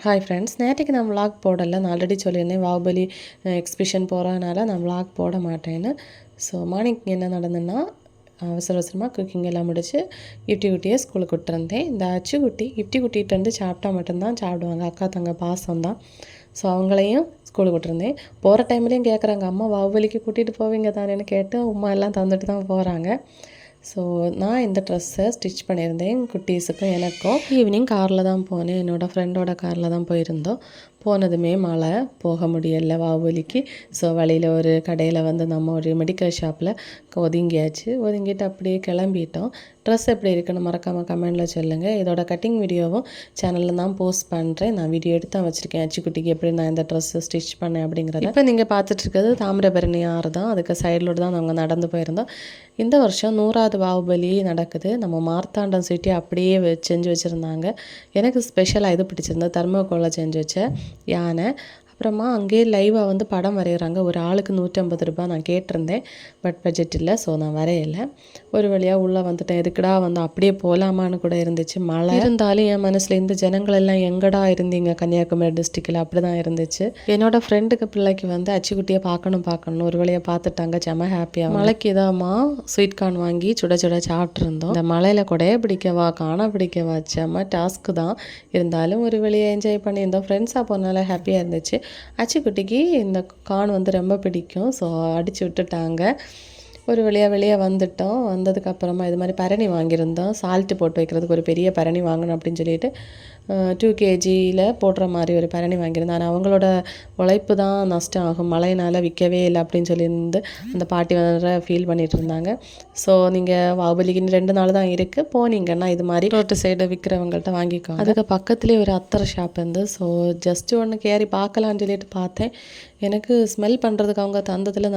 Hi friends, நேற்றுக்கு நான் vlog போடலை. நான் ஆல்ரெடி சொல்லியிருந்தேன் பாகுபலி எக்ஸிபிஷன் போகிறதுனால நான் விளாக் போட மாட்டேன்னு. ஸோ மார்னிங் என்ன நடந்ததுன்னா, அவசர அவசரமாக குக்கிங் எல்லாம் முடிச்சு கிஃப்டி குட்டியை ஸ்கூலுக்கு விட்டுருந்தேன். இந்த அச்சு குட்டி கிஃப்டி குட்டிகிட்டு வந்து சாப்பிட்டா மட்டும்தான் சாப்பிடுவாங்க. அக்கா தங்க பாசம் தான். ஸோ அவங்களையும் ஸ்கூலுக்கு விட்டுருந்தேன். போகிற டைம்லேயும் கேட்குறாங்க, அம்மா பாகுபலிக்கு கூட்டிகிட்டு போவீங்க தானேன்னு கேட்டு உமா எல்லாம் தந்துட்டு தான் போகிறாங்க. ஸோ நான் இந்த ட்ரெஸ்ஸை ஸ்டிச் பண்ணியிருந்தேன் குட்டீஸுக்கும் எனக்கும். ஈவினிங் காரில் தான் போனேன். என்னோடய ஃப்ரெண்டோட காரில் தான் போயிருந்தோம். போனதுமே மழை, போக முடியலை பாகுபலிக்கு. ஸோ வழியில் ஒரு கடையில் வந்து நம்ம ஒரு மெடிக்கல் ஷாப்பில் ஒதுங்கிட்டு அப்படியே கிளம்பிட்டோம். ட்ரெஸ் எப்படி இருக்குன்னு மறக்காமல் கமெண்டில் சொல்லுங்கள். இதோட கட்டிங் வீடியோவும் சேனலில் தான் போஸ்ட் பண்ணுறேன். நான் வீடியோ எடுத்து தான் வச்சுருக்கேன் அச்சுக்குட்டிக்கு எப்படி நான் இந்த ட்ரெஸ்ஸை ஸ்டிச் பண்ணேன் அப்படிங்கிறத. இப்போ நீங்கள் பார்த்துட்ருக்கிறது தாமிரபரணி ஆறு தான். அதுக்கு சைடிலோடு தான் நாங்கள் நடந்து போயிருந்தோம். இந்த வருஷம் 100வது பாகுபலி நடக்குது. நம்ம மார்த்தாண்டம் சிட்டி அப்படியே செஞ்சு வச்சுருந்தாங்க. எனக்கு ஸ்பெஷலாக இது பிடிச்சிருந்தது, தர்மக்கோலை செஞ்சு வச்ச யானை. அப்புறமா அங்கேயே லைவாக வந்து படம் வரைகிறாங்க. ஒரு ஆளுக்கு 150 ரூபா நான் கேட்டிருந்தேன். பட் பட்ஜெட் இல்லை, ஸோ நான் வரையலை. ஒரு வழியாக உள்ளே வந்துட்டேன். எதுக்குடா வந்து அப்படியே போகலாமான்னு கூட இருந்துச்சு. மழை இருந்தாலும் என் மனசில் இந்த ஜனங்கள் எல்லாம் எங்கடா இருந்தீங்க கன்னியாகுமரி டிஸ்ட்ரிக்டில், அப்படி தான் இருந்துச்சு. என்னோட ஃப்ரெண்டுக்கு பிள்ளைக்கு வந்து அச்சுக்குட்டியை பார்க்கணும் ஒரு வழியாக பார்த்துட்டாங்க. செம ஹாப்பியாக. மழைக்கு இதாம்மா ஸ்வீட் கார்ன் வாங்கி சுட சுட சாப்பிட்ருந்தோம். இந்த மழையில் கூட பிடிக்கவா காண பிடிக்கவா செம டாஸ்க்கு தான். இருந்தாலும் ஒரு வழியாக என்ஜாய் பண்ணியிருந்தோம். ஃப்ரெண்ட்ஸாக போனால ஹாப்பியாக இருந்துச்சு. அச்சுக்குட்டிக்கு இந்த கார்ன் வந்து ரொம்ப பிடிக்கும். ஸோ அடித்து விட்டுட்டாங்க. ஒரு வழியாக வெளியே வந்துட்டோம். வந்ததுக்கப்புறமா இது மாதிரி பரணி வாங்கியிருந்தோம். சால்ட்டு போட்டு வைக்கிறதுக்கு ஒரு பெரிய பரணி வாங்கணும் அப்படின்னு சொல்லிட்டு 2 kgயில் போடுற மாதிரி ஒரு பரணி வாங்கியிருந்தேன். ஆனால் அவங்களோட உழைப்பு தான் நஷ்டம் ஆகும், மழையினால் விற்கவே இல்லை அப்படின்னு சொல்லியிருந்து அந்த பாட்டி வர ஃபீல் பண்ணிகிட்டு இருந்தாங்க. ஸோ நீங்கள் பாகுபலிக்கு 2 நாள் தான் இருக்குது, போனீங்கன்னா இது மாதிரி ரோட்டு சைடு விற்கிறவங்கள்ட்ட வாங்கிக்கோங்க. அதுக்கு பக்கத்துலேயே ஒரு அத்தரை ஷாப் இருந்து. ஸோ ஜஸ்ட்டு ஒன்று கேரி பார்க்கலான்னு சொல்லிட்டு பார்த்தேன். எனக்கு ஸ்மெல் பண்ணுறதுக்கு அவங்க தந்ததில்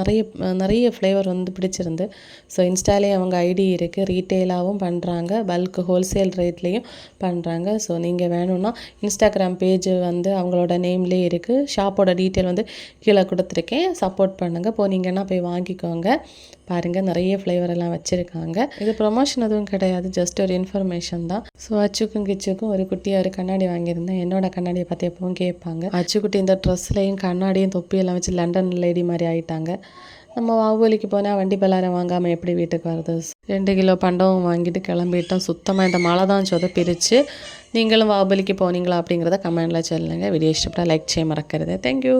நிறைய ஃப்ளேவர் வந்து பிடிச்சிருந்து. ஸோ இன்ஸ்டாலேயே அவங்க ஐடி இருக்குது. ரீட்டெயிலாகவும் பண்ணுறாங்க, பல்க் ஹோல்சேல் ரேட்லேயும் பண்ணுறாங்க. ஸோ நீங்கள் வேணும்னா இன்ஸ்டாகிராம் பேஜ் வந்து அவங்களோட நேம்லேயே இருக்குது. ஷாப்போட டீட்டெயில் வந்து கீழே கொடுத்துருக்கேன். சப்போர்ட் பண்ணுங்கள். போனீங்கன்னா போய் வாங்கிக்கோங்க. பாருங்கள், நிறைய ஃப்ளேவர் எல்லாம் வச்சுருக்காங்க. இது ப்ரொமோஷன் எதுவும் கிடையாது, ஜஸ்ட் ஒரு இன்ஃபர்மேஷன் தான். ஸோ அச்சுக்கும் கிச்சுக்கும் ஒரு குட்டியாக ஒரு கண்ணாடி வாங்கியிருந்தேன். என்னோட கண்ணாடியை பார்த்து எப்பவும் கேட்பாங்க. அச்சுக்குட்டி இந்த ட்ரெஸ்லையும் கண்ணாடியும் தொப்பியெல்லாம் வச்சு லண்டன் லேடி மாதிரி ஆகிட்டாங்க. நம்ம பாகுபலிக்கு போனால் வண்டி பலாரம் வாங்காமல் எப்படி வீட்டுக்கு வருது? 2 கிலோ பண்டமும் வாங்கிட்டு கிளம்பிட்டோம். சுத்தமாக இந்த மழை தான் சொதப்பிருச்சு. நீங்களும் பாகுபலிக்கு போனீங்களா அப்படிங்கிறத கமெண்டில் சொல்லுங்கள். வீடியோ இஷ்டப்பட்டால் லைக் செய்ய மறக்கிறது. தேங்க்யூ.